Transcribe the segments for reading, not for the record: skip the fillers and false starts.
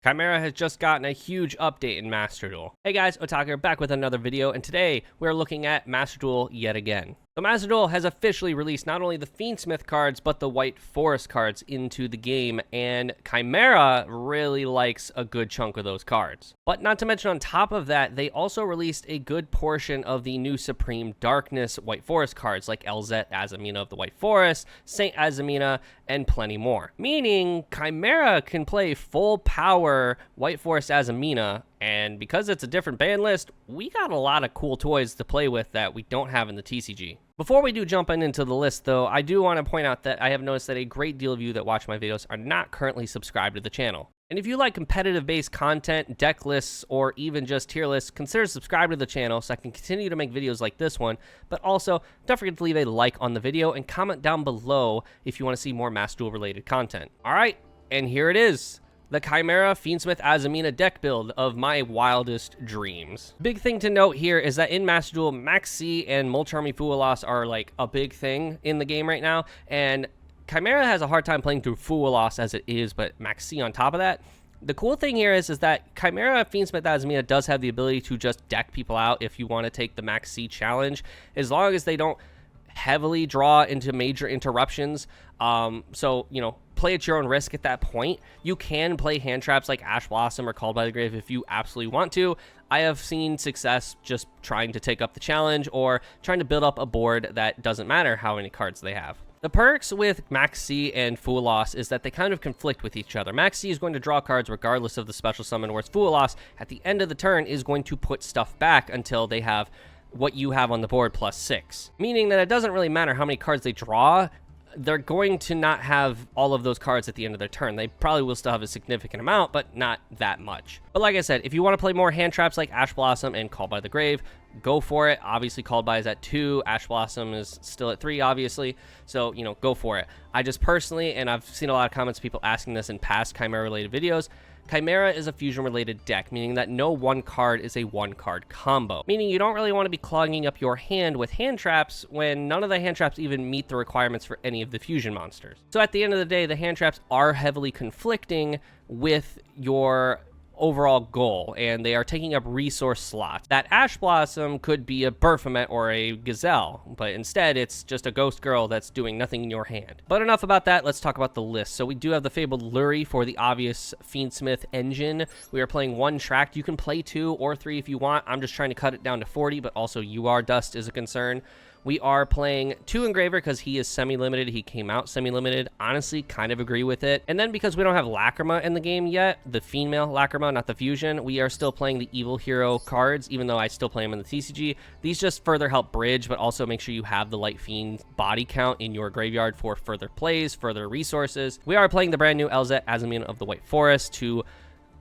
Chimera has just gotten a huge update in Master Duel. Hey guys, Otaku back with another video, and today we're looking at Master Duel yet again. So Master Duel has officially released not only the Fiendsmith cards, but the White Forest cards into the game, and Chimera really likes a good chunk of those cards. But not to mention on top of that, they also released a good portion of the new Supreme Darkness White Forest cards, like Fiendsmith Azamina of the White Forest, Saint Azamina, and plenty more. Meaning, Chimera can play full power White Forest Azamina, and because it's a different ban list, we got a lot of cool toys to play with that we don't have in the TCG. Before we do jump into the list, though, I do want to point out that I have noticed that a great deal of you that watch my videos are not currently subscribed to the channel. And if you like competitive-based content, deck lists, or even just tier lists, consider subscribing to the channel so I can continue to make videos like this one. But also, don't forget to leave a like on the video and comment down below if you want to see more Master Duel-related content. Alright, and here it is. The Chimera Fiendsmith Azamina deck build of my wildest dreams. Big thing to note here is that in Master Duel, Max C and Mulcharmy Fualas are like a big thing in the game right now, and Chimera has a hard time playing through Fualas as it is, but Max C on top of that. The cool thing here is that Chimera Fiendsmith Azamina does have the ability to just deck people out if you want to take the Max C challenge, as long as they don't heavily draw into major interruptions. So, you know, play at your own risk at that point. You can play hand traps like Ash Blossom or Called by the Grave if you absolutely want to. I have seen success just trying to take up the challenge or trying to build up a board that doesn't matter how many cards they have. The perks with Max C and Fualas is that they kind of conflict with each other. Max C is going to draw cards regardless of the special summon, whereas Fualas at the end of the turn is going to put stuff back until they have what you have on the board plus 6. Meaning that it doesn't really matter how many cards they draw, they're going to not have all of those cards at the end of their turn. They probably will still have a significant amount, but not that much. But like I said, if you want to play more hand traps like Ash Blossom and Called by the Grave, go for it. Obviously, Called by is at 2. Ash Blossom is still at 3, obviously. So, you know, go for it. I just personally, and I've seen a lot of comments of people asking this in past Chimera-related videos, Chimera is a fusion-related deck, meaning that no one card is a one-card combo. Meaning you don't really want to be clogging up your hand with hand traps when none of the hand traps even meet the requirements for any of the fusion monsters. So at the end of the day, the hand traps are heavily conflicting with your overall goal, and they are taking up resource slots. That Ash Blossom could be a Baphomet or a Gazelle, but instead it's just a ghost girl that's doing nothing in your hand. But enough about that, let's talk about the list. So we do have the Fabled Lurie for the obvious Fiendsmith engine. We are playing 1 track. You can play 2 or 3 if you want. I'm just trying to cut it down to 40, but also UR dust is a concern. We are playing 2 Engraver because he is semi-limited. He came out semi-limited. Honestly, kind of agree with it. And then because we don't have Lacrima in the game yet, the female Lacrima, not the fusion, we are still playing the Evil Hero cards, even though I still play them in the TCG. These just further help bridge, but also make sure you have the Light Fiend body count in your graveyard for further plays, further resources. We are playing the brand new Fiendsmith Azamina of the White Forest to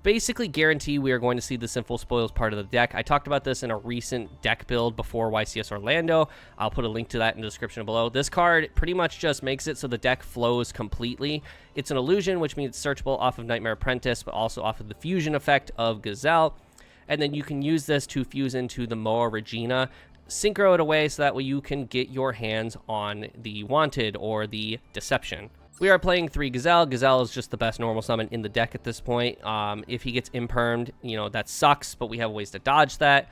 basically guarantee we are going to see the Sinful Spoils part of the deck. I talked about this in a recent deck build before YCS Orlando. I'll put a link to that in the description below. This card pretty much just makes it so the deck flows completely. It's an illusion, which means it's searchable off of Nightmare Apprentice, but also off of the fusion effect of Gazelle. And then you can use this to fuse into the Moa Regina, synchro it away so that way you can get your hands on the Wanted or the Deception. We are playing 3 Gazelle. Gazelle is just the best normal summon in the deck at this point. If he gets impermed, you know, that sucks, but we have ways to dodge that.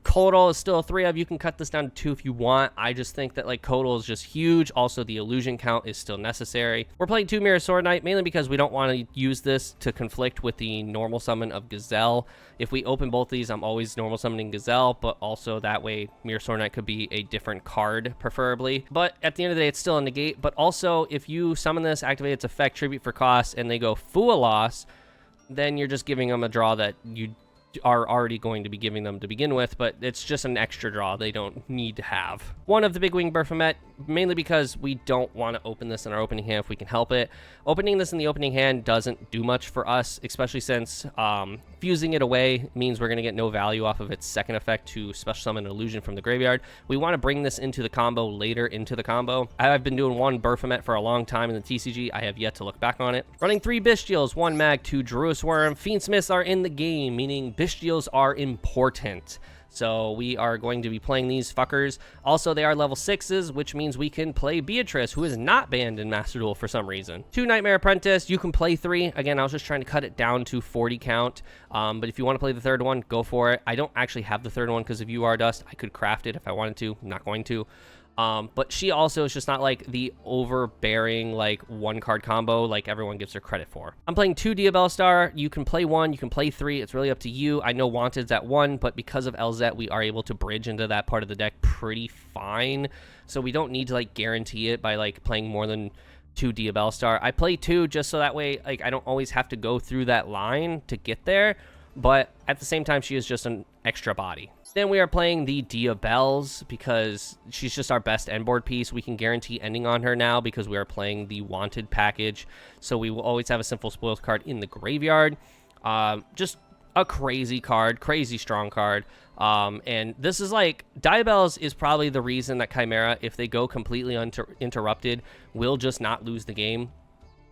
Codal is still a 3 of. You can cut this down to 2 if you want. I just think that like Codal is just huge. Also, the illusion count is still necessary. We're playing 2 Mirror Sword Knight, mainly because we don't want to use this to conflict with the normal summon of Gazelle. If we open both these, I'm always normal summoning Gazelle, but also that way Mirror Sword Knight could be a different card, preferably. But at the end of the day, it's still a negate. But also, if you summon this, activate its effect, tribute for cost, and they go Fualas, then you're just giving them a draw that you are already going to be giving them to begin with, but it's just an extra draw they don't need to have. One of the Big Wing Baphomet, mainly because we don't want to open this in our opening hand if we can help it. Opening this in the opening hand doesn't do much for us, especially since fusing it away means we're going to get no value off of its second effect to special summon an illusion from the graveyard. We want to bring this into the combo later into the combo. I've been doing 1 Baphomet for a long time in the TCG. I have yet to look back on it. Running 3 Bestials, 1 Mag, 2 Druis Worm. Fiendsmiths are in the game, meaning Bestials are important. So we are going to be playing these fuckers. Also, they are level 6s, which means we can play Beatrice, who is not banned in Master Duel for some reason. 2 Nightmare Apprentice, you can play 3. Again, I was just trying to cut it down to 40 count. But if you want to play the third one, go for it. I don't actually have the third one because of UR Dust. I could craft it if I wanted to. I'm not going to. But she also is just not like the overbearing like 1-card combo like everyone gives her credit for. I'm playing 2 Diabell Star. You can play 1, you can play 3. It's really up to you. I know Wanted's at 1, but because of LZ, we are able to bridge into that part of the deck pretty fine. So we don't need to like guarantee it by like playing more than 2 Diabell Star. I play 2 just so that way like I don't always have to go through that line to get there. But at the same time, she is just an extra body. Then we are playing the Diabells because she's just our best end board piece. We can guarantee ending on her now because we are playing the Wanted package. So we will always have a Sinful Spoils card in the graveyard. Just a crazy card, crazy strong card. And this is like, Diabells is probably the reason that Chimera, if they go completely uninterrupted, will just not lose the game.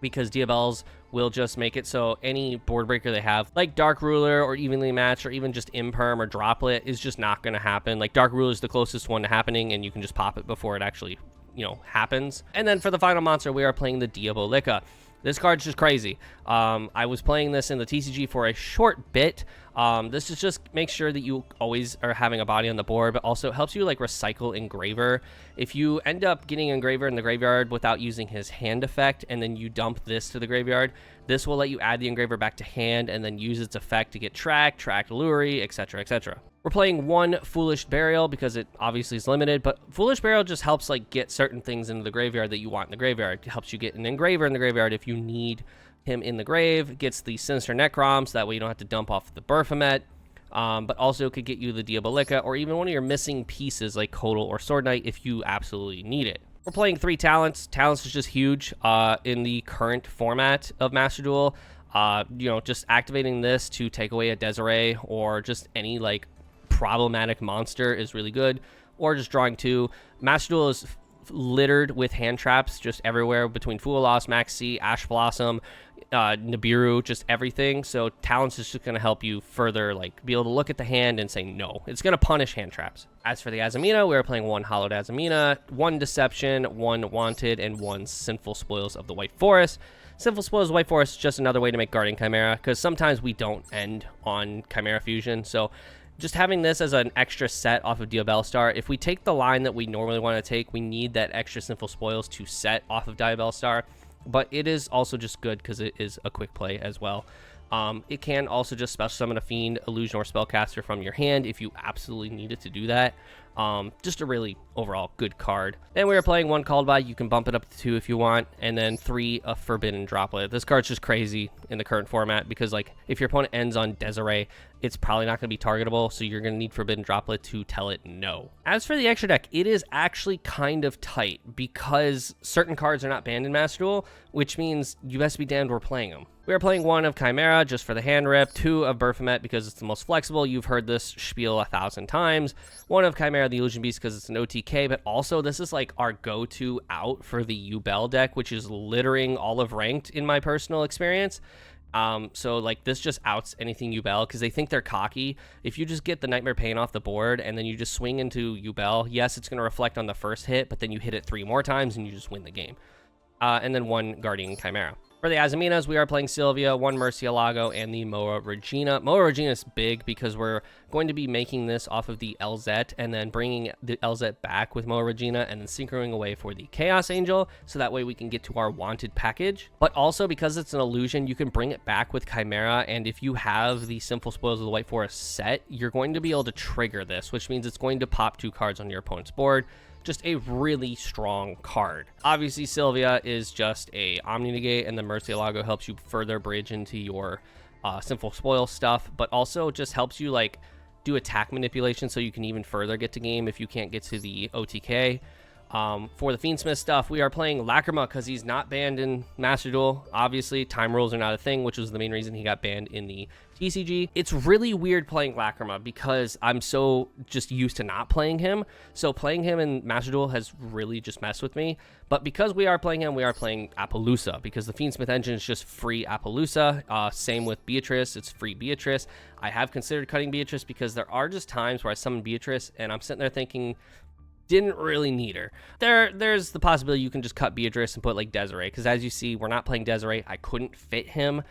Because Diabells will just make it so any board breaker they have, like Dark Ruler or Evenly Matched or even just Imperm or Droplet, is just not going to happen. Like Dark Ruler is the closest one to happening, and you can just pop it before it actually, you know, happens. And then for the final monster, we are playing the Diabolica. This card's just crazy. I was playing this in the TCG for a short bit. This is just make sure that you always are having a body on the board, but also helps you like recycle Engraver. If you end up getting Engraver in the graveyard without using his hand effect, and then you dump this to the graveyard, this will let you add the Engraver back to hand and then use its effect to get tracked Luri, etc, etc. We're playing 1 Foolish Burial because it obviously is limited, but Foolish Burial just helps like get certain things into the graveyard that you want in the graveyard. It helps you get an Engraver in the graveyard if you need him in the grave. It gets the Sinister Necrom, so that way you don't have to dump off the Baphomet. But also could get you the Diabolica or even one of your missing pieces like Kodal or Sword Knight if you absolutely need it. We're playing 3 Talents. Talents is just huge in the current format of Master Duel. You know, just activating this to take away a Desiree or just any like problematic monster is really good, or just drawing 2. Master Duel is littered with hand traps just everywhere between Fualos, Maxi, Ash Blossom, Nibiru, just everything. So Talents is just going to help you further like be able to look at the hand and say no. It's going to punish hand traps. As for the Azamina, we are playing 1 Hollowed Azamina, 1 Deception, 1 Wanted, and 1 Sinful Spoils of the White Forest. Sinful Spoils of the White Forest is just another way to make Guardian Chimera, because sometimes we don't end on Chimera Fusion. So just having this as an extra set off of Diabell Star, if we take the line that we normally want to take, we need that extra Sinful Spoils to set off of Diabell Star. But it is also just good because it is a quick play as well. It can also just special summon a Fiend, Illusion, or Spellcaster from your hand if you absolutely needed to do that. Just a really overall good card. Then we are playing 1 Called By. You can bump it up to 2 if you want, and then 3 a Forbidden Droplet. This card's just crazy in the current format because like if your opponent ends on Desiree, it's probably not going to be targetable, so you're going to need Forbidden Droplet to tell it no. As for the extra deck, it is actually kind of tight because certain cards are not banned in Master Duel, which means you best be damned we're playing them. We are playing 1 of Chimera just for the hand rip, 2 of Baphomet because it's the most flexible. You've heard this spiel 1,000 times. 1 of Chimera the Illusion Beast because it's an OTK, but also this is like our go-to out for the Yubel deck, which is littering all of Ranked in my personal experience. So like this just outs anything Yubel because they think they're cocky. If you just get the Nightmare Pain off the board and then you just swing into Yubel, yes, it's going to reflect on the first hit, but then you hit it 3 more times and you just win the game. And then 1 Guardian Chimera. For the Azaminas, we are playing Sylvia, 1 Murcielago, and the Moa Regina. Moa Regina is big because we're going to be making this off of the LZ and then bringing the LZ back with Moa Regina and then synchroning away for the Chaos Angel, so that way we can get to our Wanted package. But also because it's an illusion, you can bring it back with Chimera, and if you have the Sinful Spoils of the White Forest set, you're going to be able to trigger this, which means it's going to pop 2 cards on your opponent's board. Just a really strong card. Obviously, Sylvia is just a Omni Negate, and the Murcielago helps you further bridge into your Sinful Spoil stuff, but also just helps you like do attack manipulation so you can even further get to game if you can't get to the OTK. For the Fiendsmith stuff, we are playing Lacrima because he's not banned in Master Duel. Obviously, time rules are not a thing, which was the main reason he got banned in the TCG. It's really weird playing Lacrima because I'm so just used to not playing him. So playing him in Master Duel has really just messed with me. But because we are playing him, we are playing Appaloosa because the Fiendsmith engine is just free Appaloosa. Same with Beatrice, it's free Beatrice. I have considered cutting Beatrice because there are just times where I summon Beatrice and I'm sitting there thinking, didn't really need her. There's the possibility you can just cut Beatrice and put like Desiree, because as you see, we're not playing Desiree. I couldn't fit him.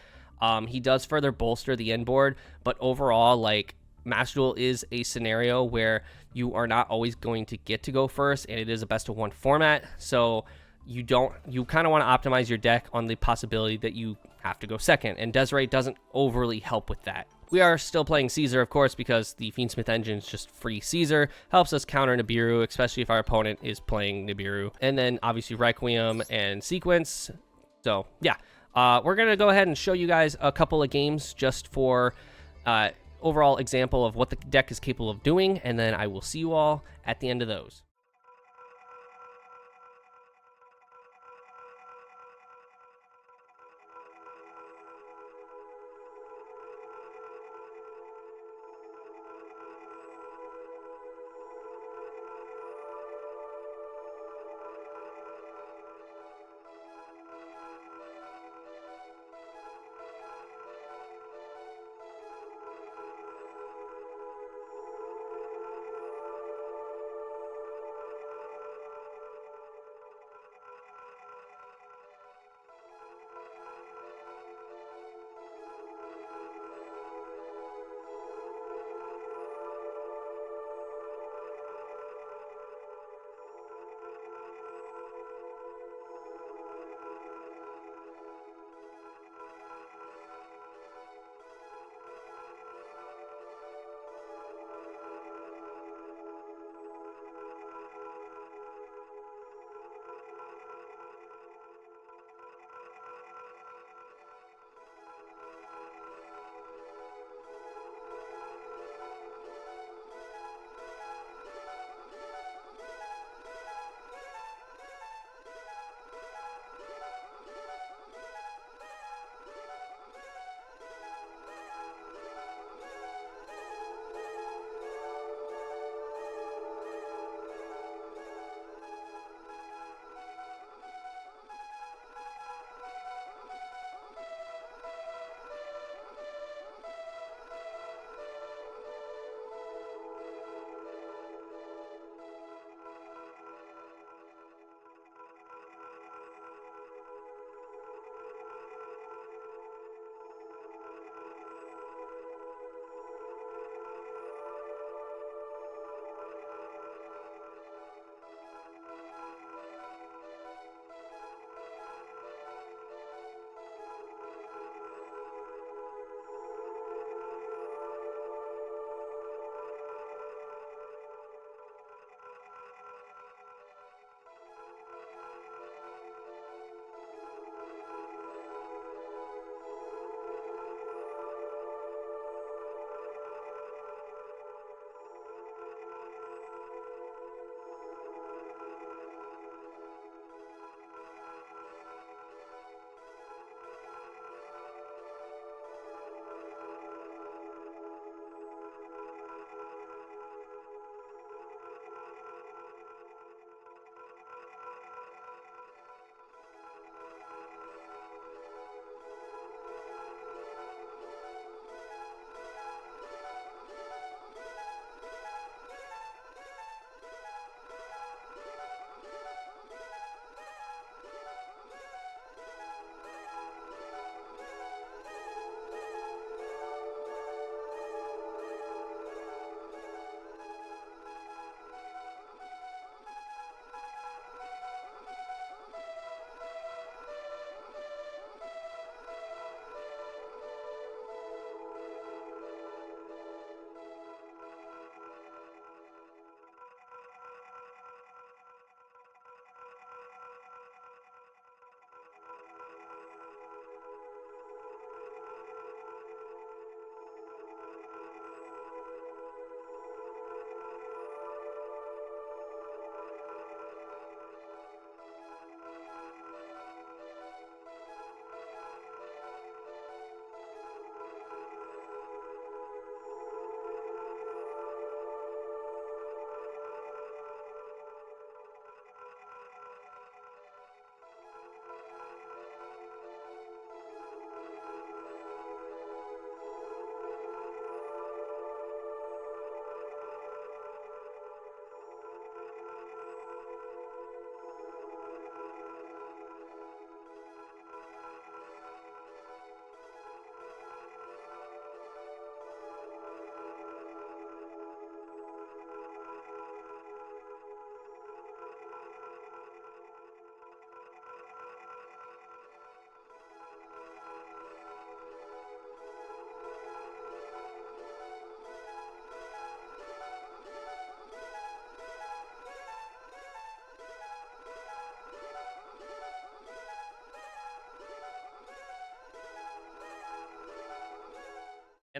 He does further bolster the end board, but overall, like, Master Duel is a scenario where you are not always going to get to go first, and it is a best of one format, so you kind of want to optimize your deck on the possibility that you have to go second, and Desiree doesn't overly help with that. We are still playing Caesar, of course, because the Fiendsmith engine is just free Caesar. Helps us counter Nibiru, especially if our opponent is playing Nibiru. And then, obviously, Requiem and Sequence. So, yeah. We're going to go ahead and show you guys a couple of games just for overall example of what the deck is capable of doing. And then I will see you all at the end of those.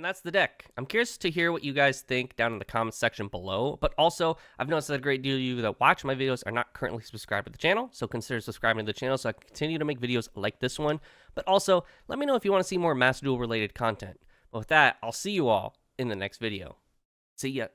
And that's the deck. I'm curious to hear what you guys think down in the comments section below, but also I've noticed that a great deal of you that watch my videos are not currently subscribed to the channel, so consider subscribing to the channel so I can continue to make videos like this one. But also, let me know if you want to see more Master Duel related content. But with that, I'll see you all in the next video. See ya.